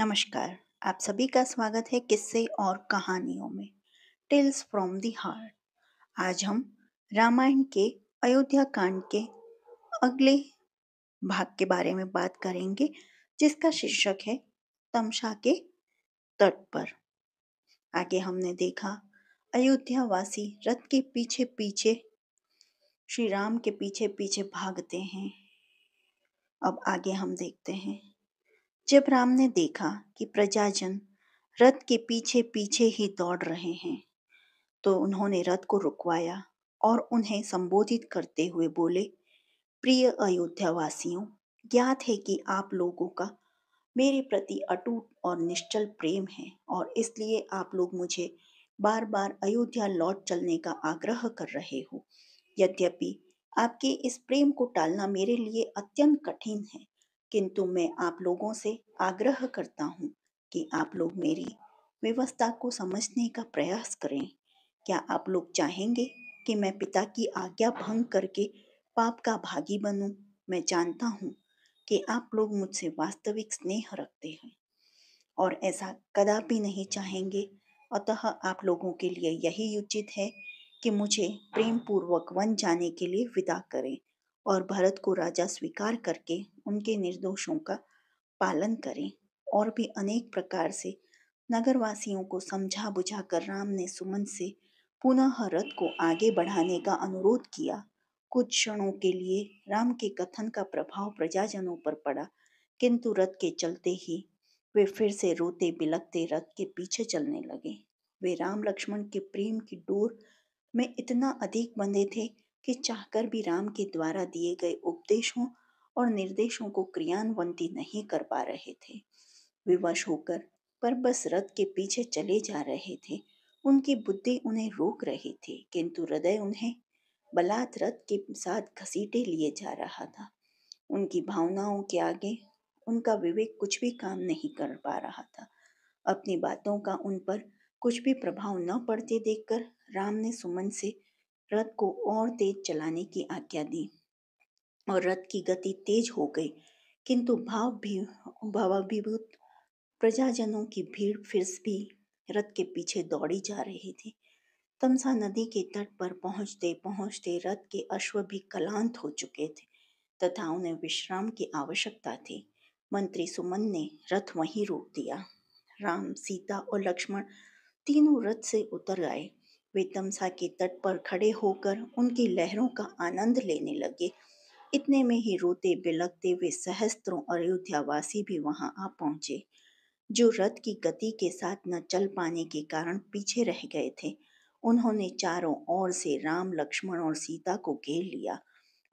नमस्कार। आप सभी का स्वागत है किस्से और कहानियों में टेल्स फ्रॉम द हार्ट। आज हम रामायण के अयोध्या कांड के अगले भाग के बारे में बात करेंगे, जिसका शीर्षक है तमसा के तट पर। आगे हमने देखा अयोध्या वासी रथ के पीछे पीछे श्री राम के पीछे पीछे भागते हैं। अब आगे हम देखते हैं, जब राम ने देखा कि प्रजाजन रथ के पीछे पीछे ही दौड़ रहे हैं, तो उन्होंने रथ को रुकवाया और उन्हें संबोधित करते हुए बोले, प्रिय अयोध्यावासियों, ज्ञात है कि आप लोगों का मेरे प्रति अटूट और निश्चल प्रेम है और इसलिए आप लोग मुझे बार बार अयोध्या लौट चलने का आग्रह कर रहे हो। यद्यपि आपके इस प्रेम को टालना मेरे लिए अत्यंत कठिन है, किंतु मैं आप लोगों से आग्रह करता हूँ कि आप लोग मेरी व्यवस्था को समझने का प्रयास करें। क्या आप लोग चाहेंगे कि मैं पिता की आज्ञा भंग करके पाप का भागी बनूं? मैं जानता हूँ कि आप लोग मुझसे वास्तविक स्नेह रखते हैं और ऐसा कदापि नहीं चाहेंगे। अतः आप लोगों के लिए यही उचित है कि मुझे प्रेम पूर्वक वन जाने के लिए विदा करें और भरत को राजा स्वीकार करके उनके निर्दोषों का पालन करें। और भी अनेक प्रकार से नगरवासियों को समझा बुझाकर राम ने सुमन से पुनः रथ को आगे बढ़ाने का अनुरोध किया। कुछ क्षणों के लिए राम के कथन का प्रभाव प्रजाजनों पर पड़ा, किंतु रथ के चलते ही वे फिर से रोते बिलखते रथ के पीछे चलने लगे। वे राम लक्ष्मण के प्रेम की डोर में इतना अधिक बंधे थे कि चाहकर भी राम के द्वारा दिए गए उपदेशों और निर्देशों को क्रियान्वित नहीं कर पा रहे थे। विवश होकर पर बस रथ के पीछे चले जा रहे थे। उनकी बुद्धि उन्हें रोक रही थी, किंतु हृदय उन्हें बलात् रथ के साथ घसीटे लिए जा रहा था। उनकी भावनाओं के आगे उनका विवेक कुछ भी काम नहीं कर पा रहा था। अपनी बातों का उन पर कुछ भी प्रभाव न पड़ते देखकर राम ने सुमन से रथ को और तेज चलाने की आज्ञा दी और रथ की गति तेज हो गई, किंतु भावाभिभूत प्रजाजनों की भीड़ फिर भी रथ के पीछे दौड़ी जा रही थी। तमसा नदी के तट पर पहुंचते पहुंचते रथ के अश्व भी क्लांत हो चुके थे तथा उन्हें विश्राम की आवश्यकता थी। मंत्री सुमन ने रथ वहीं रोक दिया। राम, सीता और लक्ष्मण तीनों रथ से उतर आए। वे तमसा के तट पर खड़े होकर उनकी लहरों का आनंद लेने लगे। इतने में ही रोते बिलखते हुए सहस्त्रों अयोध्यावासी भी वहां आ पहुंचे, जो रथ की गति के साथ न चल पाने के कारण पीछे रह गए थे। उन्होंने चारों ओर से राम, लक्ष्मण और सीता को घेर लिया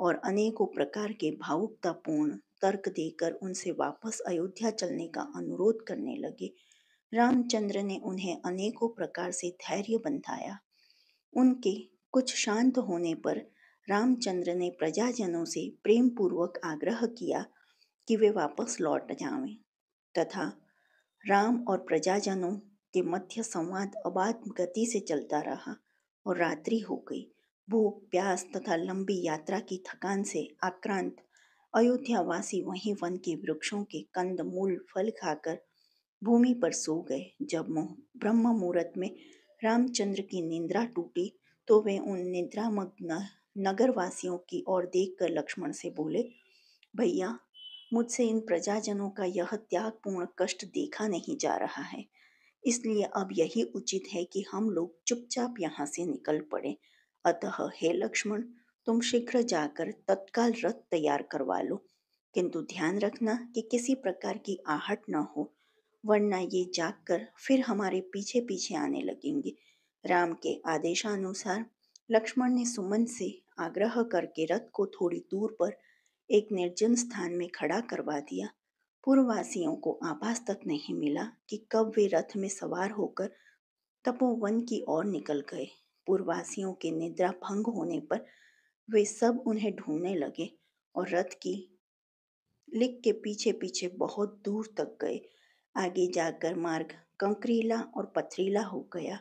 और अनेकों प्रकार के भावुकतापूर्ण तर्क देकर उनसे वापस अयोध्या चलने का अनुरोध करने लगे। रामचंद्र ने उन्हें अनेकों प्रकार से धैर्य बंधाया। उनके कुछ शांत होने पर रामचंद्र ने प्रजाजनों से प्रेम पूर्वक आग्रह किया कि वे वापस लौट जाएं तथा राम और प्रजाजनों के मध्य संवाद अबाध गति से चलता रहा और रात्रि हो गई। भूख, प्यास तथा लंबी यात्रा की थकान से आक्रांत अयोध्यावासी वहीं वन के वृक्षों के कंद मूल फल खाकर भूमि पर सो गए। जब ब्रह्म मुहूर्त में रामचंद्र की निद्रा टूटी, तो वे उन निद्रामग्न नगरवासियों की ओर देखकर लक्ष्मण से बोले, भैया, मुझसे इन प्रजाजनों का यह त्यागपूर्ण कष्ट देखा नहीं जा रहा है, इसलिए अब यही उचित है कि हम लोग चुपचाप यहाँ से निकल पड़े। अतः हे लक्ष्मण, तुम शीघ्र जाकर तत्काल रथ तैयार करवा लो, किंतु ध्यान रखना कि किसी प्रकार की आहट न हो, वरना ये जागकर फिर हमारे पीछे पीछे आने लगेंगे। राम के आदेशानुसार लक्ष्मण ने सुमन से आग्रह करके रथ को थोड़ी दूर पर एक निर्जन स्थान में खड़ा करवा दिया। पूर्ववासियों को आभास तक नहीं मिला कि कब वे रथ में सवार होकर तपोवन की ओर निकल गए। पूर्ववासियों के निद्रा भंग होने पर वे सब उन्हें ढूंढने लगे और रथ की लिक के पीछे पीछे बहुत दूर तक गए। आगे जाकर मार्ग कंकरीला और पथरीला हो गया,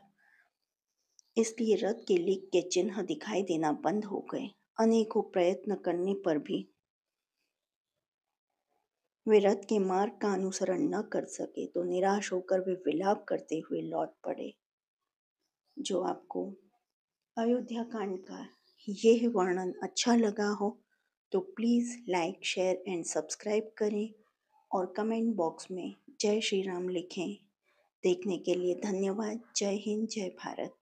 इसलिए रथ के लिक के चिन्ह दिखाई देना बंद हो गए। अनेकों प्रयत्न करने पर भी वे रथ के मार्ग का अनुसरण न कर सके तो निराश होकर वे विलाप करते हुए लौट पड़े। जो आपको अयोध्या कांड का यह वर्णन अच्छा लगा हो तो please like share and subscribe करें और कमेंट बॉक्स में जय श्री राम लिखें। देखने के लिए धन्यवाद। जय हिंद, जय भारत।